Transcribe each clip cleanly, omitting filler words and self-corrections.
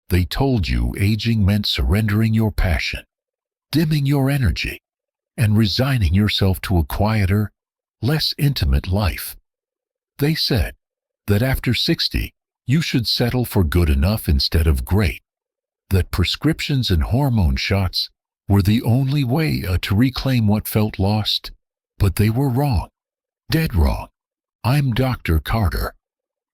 They told you aging meant surrendering your passion, dimming your energy, and resigning yourself to a quieter, less intimate life. They said that after 60, you should settle for good enough instead of great, that prescriptions and hormone shots were the only way to reclaim what felt lost. But they were wrong, dead wrong. I'm Dr. Carter,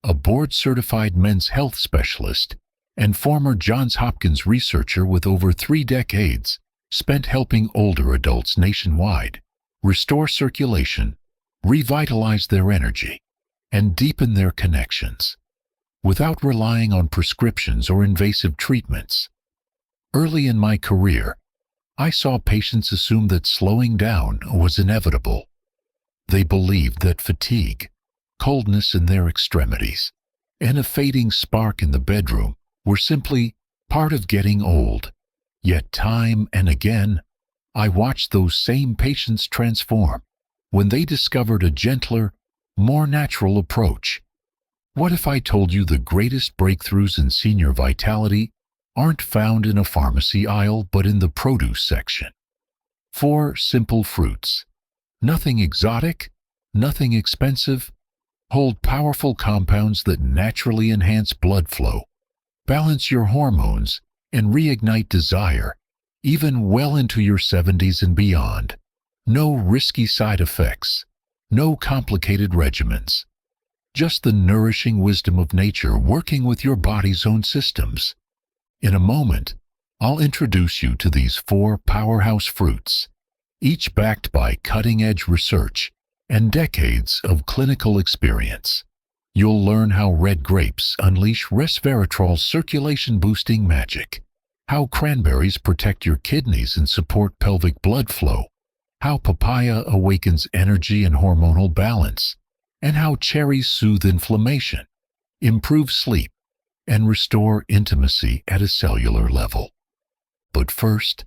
a board-certified men's health specialist and former Johns Hopkins researcher with over 3 decades spent helping older adults nationwide restore circulation, revitalize their energy, and deepen their connections, without relying on prescriptions or invasive treatments. Early in my career, I saw patients assume that slowing down was inevitable. They believed that fatigue, coldness in their extremities, and a fading spark in the bedroom were simply part of getting old. Yet time and again, I watched those same patients transform when they discovered a gentler, more natural approach. What if I told you the greatest breakthroughs in senior vitality aren't found in a pharmacy aisle but in the produce section? 4 simple fruits. Nothing exotic, nothing expensive, hold powerful compounds that naturally enhance blood flow, balance your hormones, and reignite desire, even well into your 70s and beyond. No risky side effects, no complicated regimens. Just the nourishing wisdom of nature working with your body's own systems. In a moment, I'll introduce you to these 4 powerhouse fruits, each backed by cutting-edge research and decades of clinical experience. You'll learn how red grapes unleash resveratrol's circulation-boosting magic, how cranberries protect your kidneys and support pelvic blood flow, how papaya awakens energy and hormonal balance, and how cherries soothe inflammation, improve sleep, and restore intimacy at a cellular level. But first,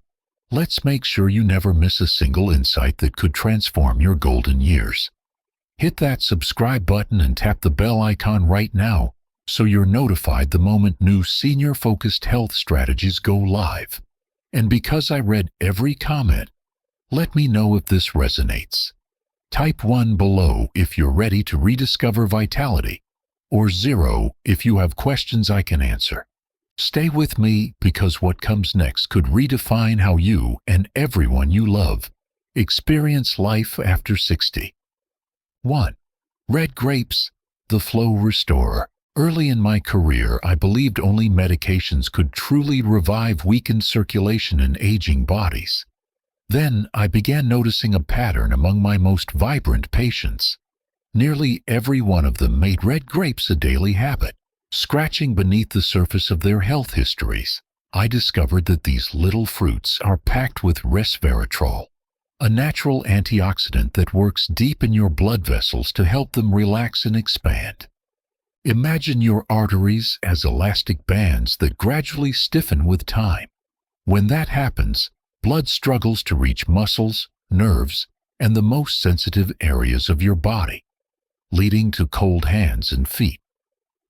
let's make sure you never miss a single insight that could transform your golden years. Hit that subscribe button and tap the bell icon right now so you're notified the moment new senior-focused health strategies go live. And because I read every comment, let me know if this resonates. Type 1 below if you're ready to rediscover vitality, or 0 if you have questions I can answer. Stay with me because what comes next could redefine how you and everyone you love experience life after 60. 1. Red grapes, the flow restorer. Early in my career, I believed only medications could truly revive weakened circulation in aging bodies. Then I began noticing a pattern among my most vibrant patients. Nearly every one of them made red grapes a daily habit, scratching beneath the surface of their health histories. I discovered that these little fruits are packed with resveratrol, a natural antioxidant that works deep in your blood vessels to help them relax and expand. Imagine your arteries as elastic bands that gradually stiffen with time. When that happens, blood struggles to reach muscles, nerves, and the most sensitive areas of your body, leading to cold hands and feet,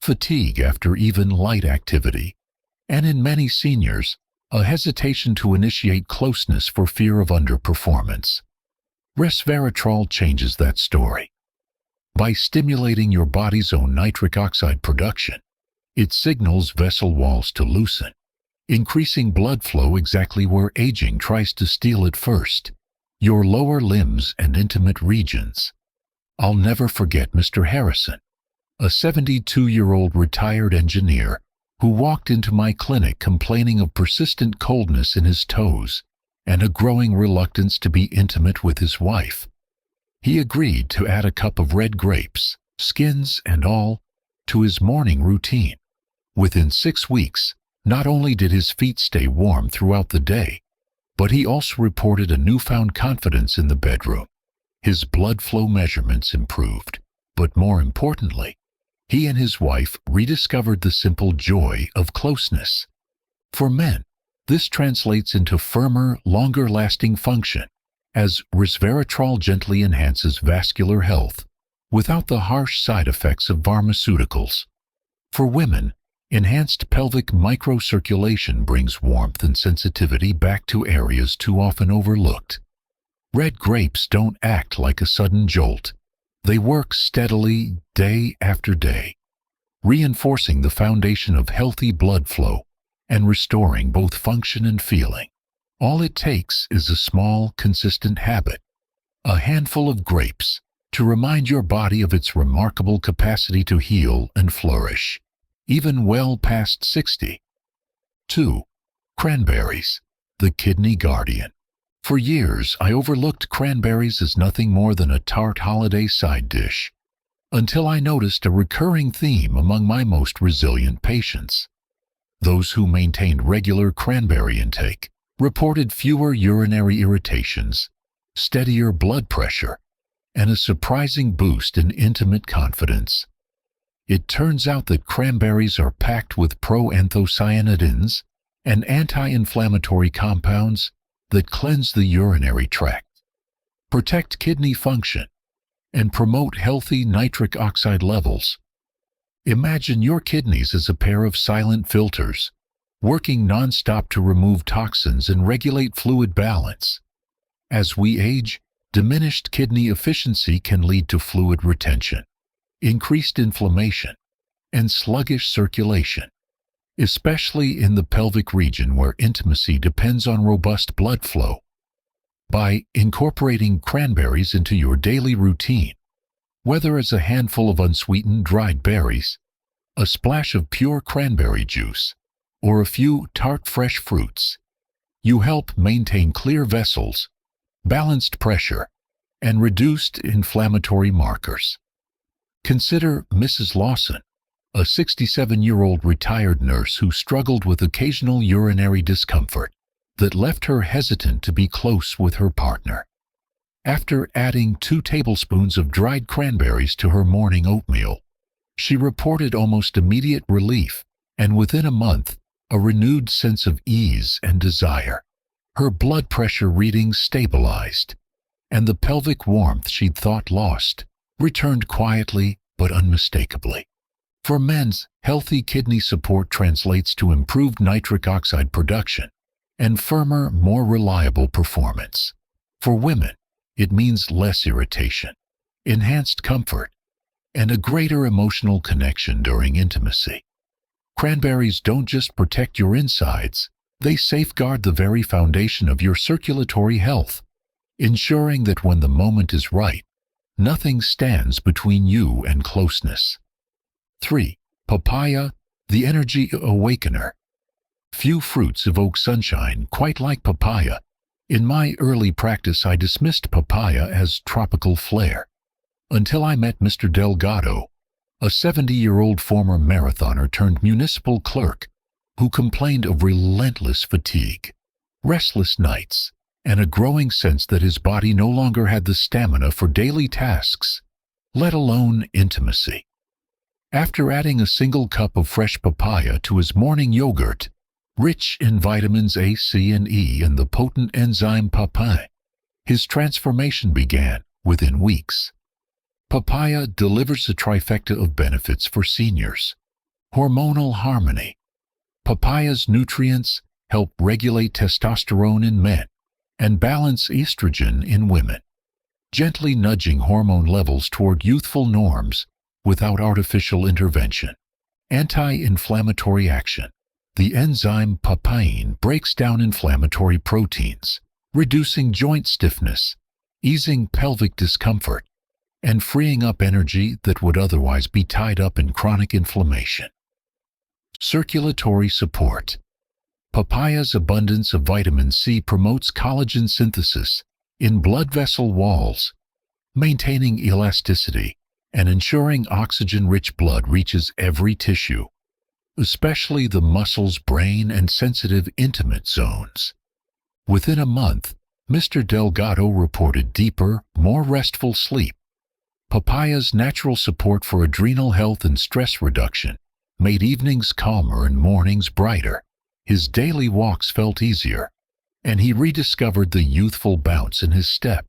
fatigue after even light activity, and in many seniors, a hesitation to initiate closeness for fear of underperformance. Resveratrol changes that story. By stimulating your body's own nitric oxide production, it signals vessel walls to loosen, increasing blood flow exactly where aging tries to steal it first, your lower limbs and intimate regions. I'll never forget Mr. Harrison, a 72-year-old retired engineer who walked into my clinic complaining of persistent coldness in his toes and a growing reluctance to be intimate with his wife. He agreed to add a cup of red grapes, skins and all, to his morning routine. Within 6 weeks, not only did his feet stay warm throughout the day, but he also reported a newfound confidence in the bedroom. His blood flow measurements improved, but more importantly, he and his wife rediscovered the simple joy of closeness. For men, this translates into firmer, longer-lasting function, as resveratrol gently enhances vascular health without the harsh side effects of pharmaceuticals. For women, Enhanced pelvic microcirculation brings warmth and sensitivity back to areas too often overlooked. Red grapes don't act like a sudden jolt. They work steadily, day after day, reinforcing the foundation of healthy blood flow and restoring both function and feeling. All it takes is a small, consistent habit, a handful of grapes, to remind your body of its remarkable capacity to heal and flourish, even well past 60. 2. Cranberries, the kidney guardian. For years, I overlooked cranberries as nothing more than a tart holiday side dish, until I noticed a recurring theme among my most resilient patients. Those who maintained regular cranberry intake reported fewer urinary irritations, steadier blood pressure, and a surprising boost in intimate confidence. It turns out that cranberries are packed with proanthocyanidins and anti-inflammatory compounds that cleanse the urinary tract, protect kidney function, and promote healthy nitric oxide levels. Imagine your kidneys as a pair of silent filters, working non-stop to remove toxins and regulate fluid balance. As we age, diminished kidney efficiency can lead to fluid retention, increased inflammation, and sluggish circulation, especially in the pelvic region where intimacy depends on robust blood flow. By incorporating cranberries into your daily routine, whether as a handful of unsweetened dried berries, a splash of pure cranberry juice, or a few tart fresh fruits, you help maintain clear vessels, balanced pressure, and reduced inflammatory markers. Consider Mrs. Lawson, a 67-year-old retired nurse who struggled with occasional urinary discomfort that left her hesitant to be close with her partner. After adding 2 tablespoons of dried cranberries to her morning oatmeal, she reported almost immediate relief, and within a month, a renewed sense of ease and desire. Her blood pressure readings stabilized, and the pelvic warmth she'd thought lost returned quietly but unmistakably. For men, healthy kidney support translates to improved nitric oxide production and firmer, more reliable performance. For women, it means less irritation, enhanced comfort, and a greater emotional connection during intimacy. Cranberries don't just protect your insides, they safeguard the very foundation of your circulatory health, ensuring that when the moment is right, nothing stands between you and closeness. 3. Papaya, the energy awakener. Few fruits evoke sunshine quite like papaya. In my early practice, I dismissed papaya as tropical flair, until I met Mr. Delgado, a 70-year-old former marathoner turned municipal clerk who complained of relentless fatigue, restless nights, and a growing sense that his body no longer had the stamina for daily tasks, let alone intimacy. After adding a single cup of fresh papaya to his morning yogurt, rich in vitamins A, C, and E and the potent enzyme papaya, his transformation began within weeks. Papaya delivers a trifecta of benefits for seniors. Hormonal harmony. Papaya's nutrients help regulate testosterone in men and balance estrogen in women, gently nudging hormone levels toward youthful norms without artificial intervention. Anti-inflammatory action. The enzyme papain breaks down inflammatory proteins, reducing joint stiffness, easing pelvic discomfort, and freeing up energy that would otherwise be tied up in chronic inflammation. Circulatory support. Papaya's abundance of vitamin C promotes collagen synthesis in blood vessel walls, maintaining elasticity and ensuring oxygen-rich blood reaches every tissue, especially the muscles, brain, and sensitive intimate zones. Within a month, Mr. Delgado reported deeper, more restful sleep. Papaya's natural support for adrenal health and stress reduction made evenings calmer and mornings brighter. His daily walks felt easier, and he rediscovered the youthful bounce in his step.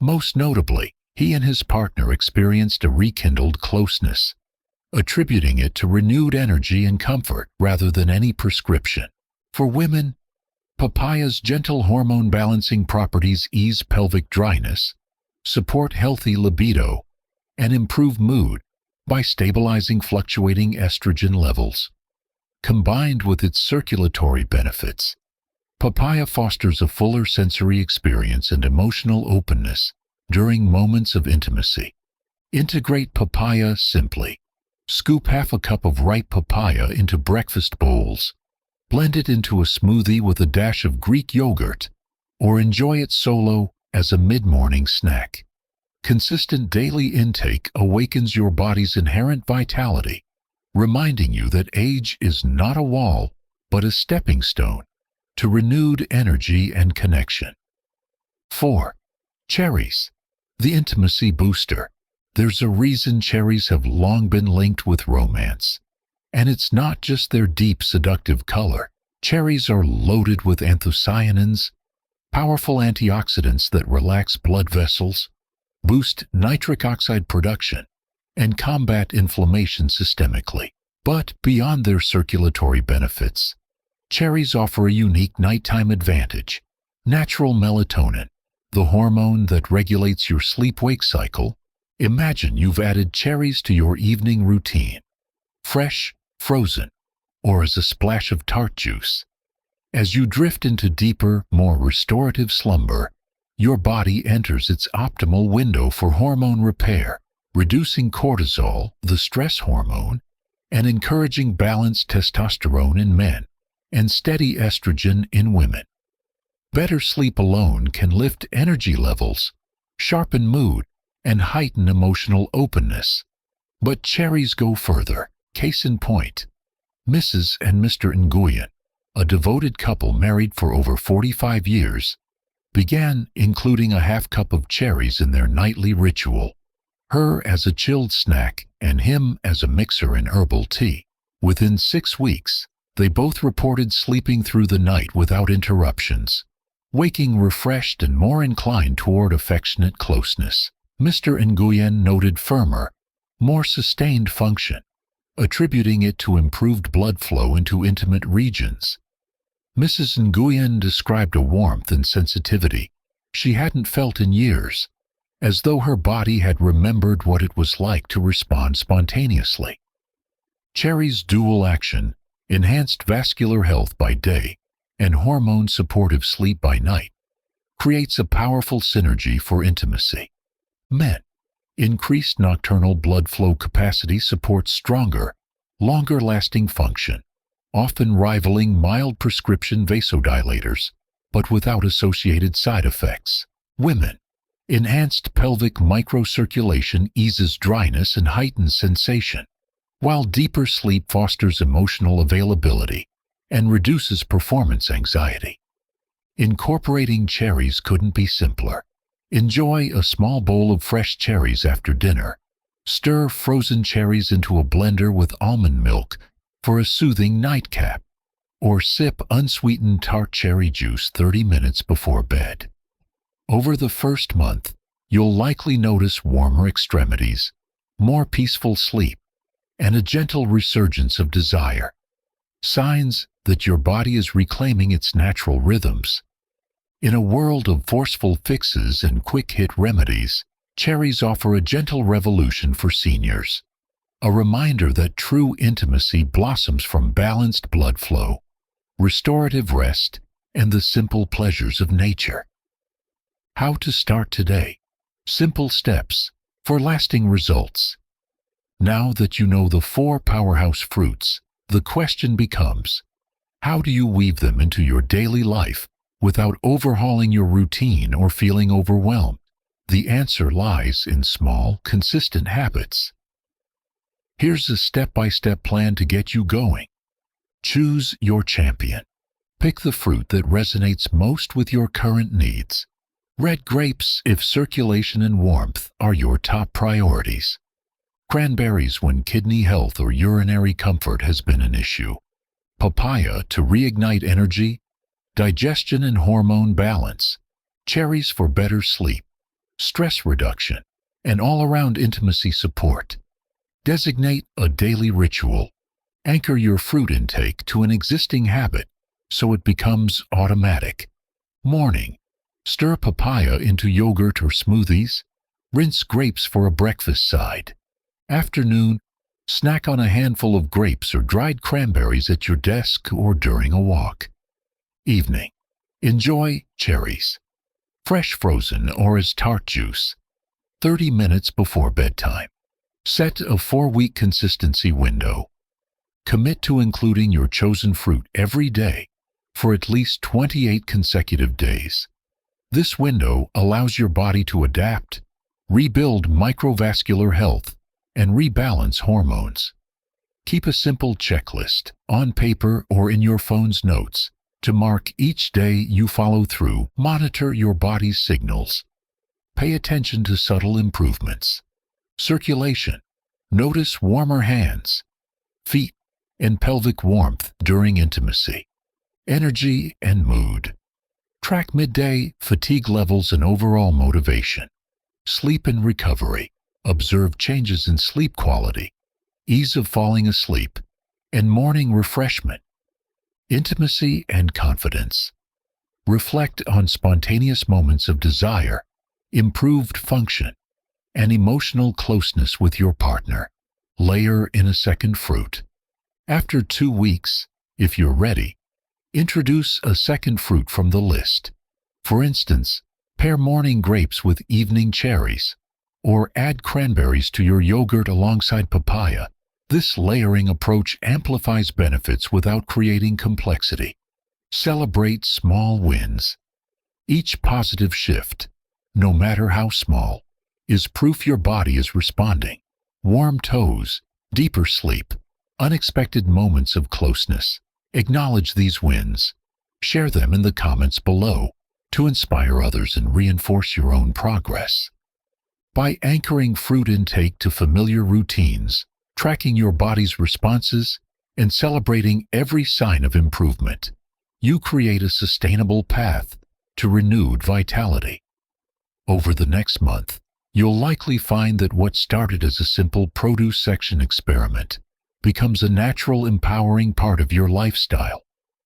Most notably, he and his partner experienced a rekindled closeness, attributing it to renewed energy and comfort rather than any prescription. For women, papaya's gentle hormone-balancing properties ease pelvic dryness, support healthy libido, and improve mood by stabilizing fluctuating estrogen levels. Combined with its circulatory benefits, papaya fosters a fuller sensory experience and emotional openness during moments of intimacy. Integrate papaya simply. Scoop half a cup of ripe papaya into breakfast bowls. Blend it into a smoothie with a dash of Greek yogurt, or enjoy it solo as a mid-morning snack. Consistent daily intake awakens your body's inherent vitality, reminding you that age is not a wall, but a stepping stone to renewed energy and connection. 4. Cherries, the intimacy booster. There's a reason cherries have long been linked with romance. And it's not just their deep, seductive color. Cherries are loaded with anthocyanins, powerful antioxidants that relax blood vessels, boost nitric oxide production, and combat inflammation systemically. But beyond their circulatory benefits, cherries offer a unique nighttime advantage. Natural melatonin, the hormone that regulates your sleep-wake cycle. Imagine you've added cherries to your evening routine. Fresh, frozen, or as a splash of tart juice. As you drift into deeper, more restorative slumber, your body enters its optimal window for hormone repair, reducing cortisol, the stress hormone, and encouraging balanced testosterone in men and steady estrogen in women. Better sleep alone can lift energy levels, sharpen mood, and heighten emotional openness. But cherries go further. Case in point, Mrs. and Mr. Nguyen, a devoted couple married for over 45 years, began including a half cup of cherries in their nightly ritual, her as a chilled snack and him as a mixer in herbal tea. Within 6 weeks, they both reported sleeping through the night without interruptions, waking refreshed and more inclined toward affectionate closeness. Mr. Nguyen noted firmer, more sustained function, attributing it to improved blood flow into intimate regions. Mrs. Nguyen described a warmth and sensitivity she hadn't felt in years, as though her body had remembered what it was like to respond spontaneously. Cherry's dual action, enhanced vascular health by day and hormone-supportive sleep by night, creates a powerful synergy for intimacy. Men. Increased nocturnal blood flow capacity supports stronger, longer-lasting function, often rivaling mild prescription vasodilators, but without associated side effects. Women. Enhanced pelvic microcirculation eases dryness and heightens sensation, while deeper sleep fosters emotional availability and reduces performance anxiety. Incorporating cherries couldn't be simpler. Enjoy a small bowl of fresh cherries after dinner. Stir frozen cherries into a blender with almond milk for a soothing nightcap, or sip unsweetened tart cherry juice 30 minutes before bed. Over the first month, you'll likely notice warmer extremities, more peaceful sleep, and a gentle resurgence of desire. Signs that your body is reclaiming its natural rhythms. In a world of forceful fixes and quick-hit remedies, cherries offer a gentle revolution for seniors, a reminder that true intimacy blossoms from balanced blood flow, restorative rest, and the simple pleasures of nature. How to start today? Simple steps for lasting results. Now that you know the 4 powerhouse fruits, the question becomes, how do you weave them into your daily life without overhauling your routine or feeling overwhelmed? The answer lies in small, consistent habits. Here's a step-by-step plan to get you going. Choose your champion. Pick the fruit that resonates most with your current needs. Red grapes if circulation and warmth are your top priorities. Cranberries when kidney health or urinary comfort has been an issue. Papaya to reignite energy, digestion and hormone balance. Cherries for better sleep, stress reduction, and all-around intimacy support. Designate a daily ritual. Anchor your fruit intake to an existing habit so it becomes automatic. Morning. Stir papaya into yogurt or smoothies. Rinse grapes for a breakfast side. Afternoon. Snack on a handful of grapes or dried cranberries at your desk or during a walk. Evening. Enjoy cherries, fresh frozen or as tart juice. 30 minutes before bedtime. Set a 4-week consistency window. Commit to including your chosen fruit every day for at least 28 consecutive days. This window allows your body to adapt, rebuild microvascular health, and rebalance hormones. Keep a simple checklist on paper or in your phone's notes to mark each day you follow through. Monitor your body's signals. Pay attention to subtle improvements. Circulation. Notice warmer hands, feet, and pelvic warmth during intimacy. Energy and mood. Track midday fatigue levels and overall motivation. Sleep and recovery. Observe changes in sleep quality, ease of falling asleep, and morning refreshment. Intimacy and confidence. Reflect on spontaneous moments of desire, improved function, and emotional closeness with your partner. Layer in a second fruit. After 2 weeks, if you're ready, introduce a second fruit from the list. For instance, pair morning grapes with evening cherries, or add cranberries to your yogurt alongside papaya. This layering approach amplifies benefits without creating complexity. Celebrate small wins. Each positive shift, no matter how small, is proof your body is responding. Warm toes, deeper sleep, unexpected moments of closeness. Acknowledge these wins. Share them in the comments below to inspire others and reinforce your own progress. By anchoring fruit intake to familiar routines, tracking your body's responses, and celebrating every sign of improvement, you create a sustainable path to renewed vitality. Over the next month, you'll likely find that what started as a simple produce section experiment becomes a natural, empowering part of your lifestyle,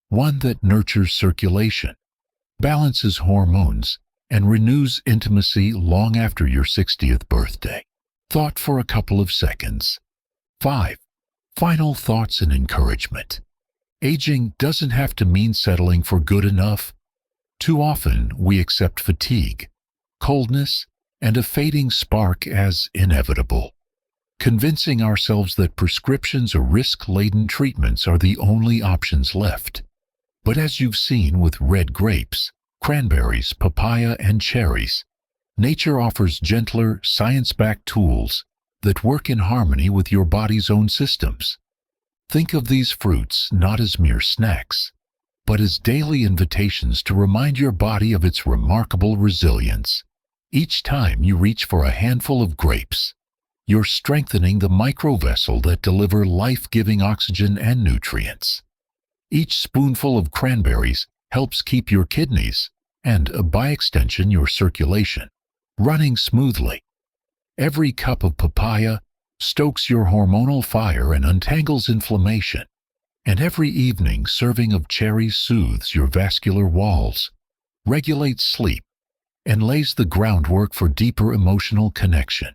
one that nurtures circulation, balances hormones, and renews intimacy long after your 60th birthday. Thought for a couple of seconds. 5. Final thoughts and encouragement. Aging doesn't have to mean settling for good enough. Too often, we accept fatigue, coldness, and a fading spark as inevitable, convincing ourselves that prescriptions or risk-laden treatments are the only options left. But as you've seen with red grapes, cranberries, papaya, and cherries, nature offers gentler, science-backed tools that work in harmony with your body's own systems. Think of these fruits not as mere snacks, but as daily invitations to remind your body of its remarkable resilience. Each time you reach for a handful of grapes, you're strengthening the microvessel that deliver life-giving oxygen and nutrients. Each spoonful of cranberries helps keep your kidneys, and by extension your circulation, running smoothly. Every cup of papaya stokes your hormonal fire and untangles inflammation, and every evening serving of cherries soothes your vascular walls, regulates sleep, and lays the groundwork for deeper emotional connection.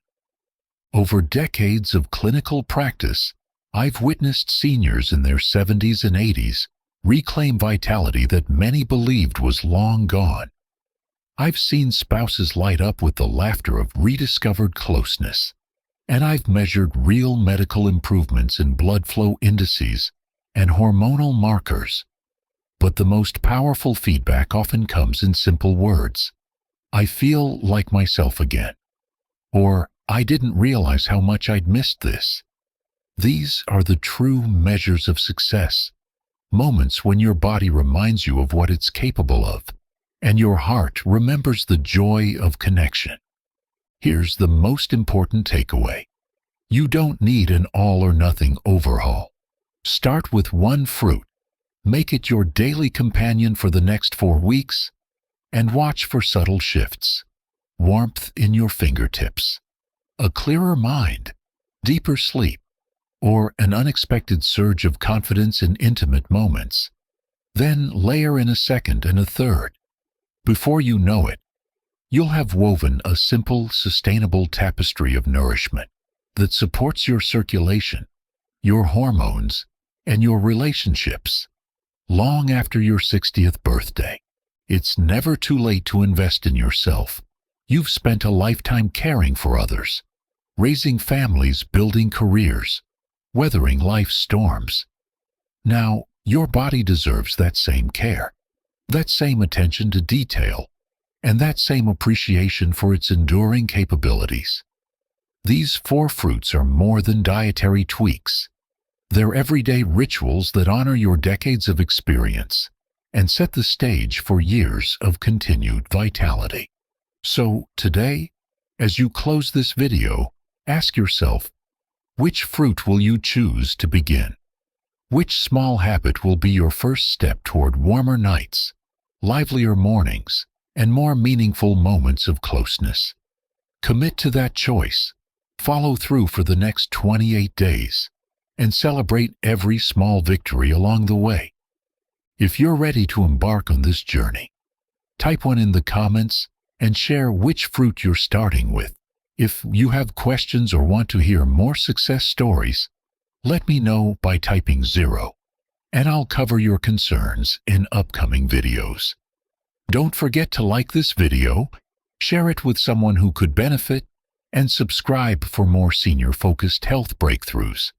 Over decades of clinical practice, I've witnessed seniors in their 70s and 80s reclaim vitality that many believed was long gone. I've seen spouses light up with the laughter of rediscovered closeness, and I've measured real medical improvements in blood flow indices and hormonal markers. But the most powerful feedback often comes in simple words. I feel like myself again. Or, I didn't realize how much I'd missed this. These are the true measures of success. Moments when your body reminds you of what it's capable of, and your heart remembers the joy of connection. Here's the most important takeaway. You don't need an all-or-nothing overhaul. Start with one fruit, make it your daily companion for the next 4 weeks, and watch for subtle shifts. Warmth in your fingertips, a clearer mind, deeper sleep, or an unexpected surge of confidence in intimate moments. Then layer in a second and a third. Before you know it, you'll have woven a simple, sustainable tapestry of nourishment that supports your circulation, your hormones, and your relationships long after your 60th birthday. It's never too late to invest in yourself. You've spent a lifetime caring for others, raising families, building careers, weathering life's storms. Now, your body deserves that same care, that same attention to detail, and that same appreciation for its enduring capabilities. These 4 fruits are more than dietary tweaks. They're everyday rituals that honor your decades of experience and set the stage for years of continued vitality. So, today, as you close this video, ask yourself, which fruit will you choose to begin? Which small habit will be your first step toward warmer nights, livelier mornings, and more meaningful moments of closeness? Commit to that choice, follow through for the next 28 days, and celebrate every small victory along the way. If you're ready to embark on this journey, type 1 in the comments and share which fruit you're starting with. If you have questions or want to hear more success stories, let me know by typing 0, and I'll cover your concerns in upcoming videos. Don't forget to like this video, share it with someone who could benefit, and subscribe for more senior-focused health breakthroughs.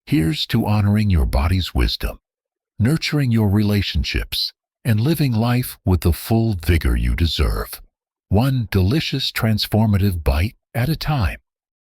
Here's to honoring your body's wisdom, nurturing your relationships, and living life with the full vigor you deserve, one delicious transformative bite at a time.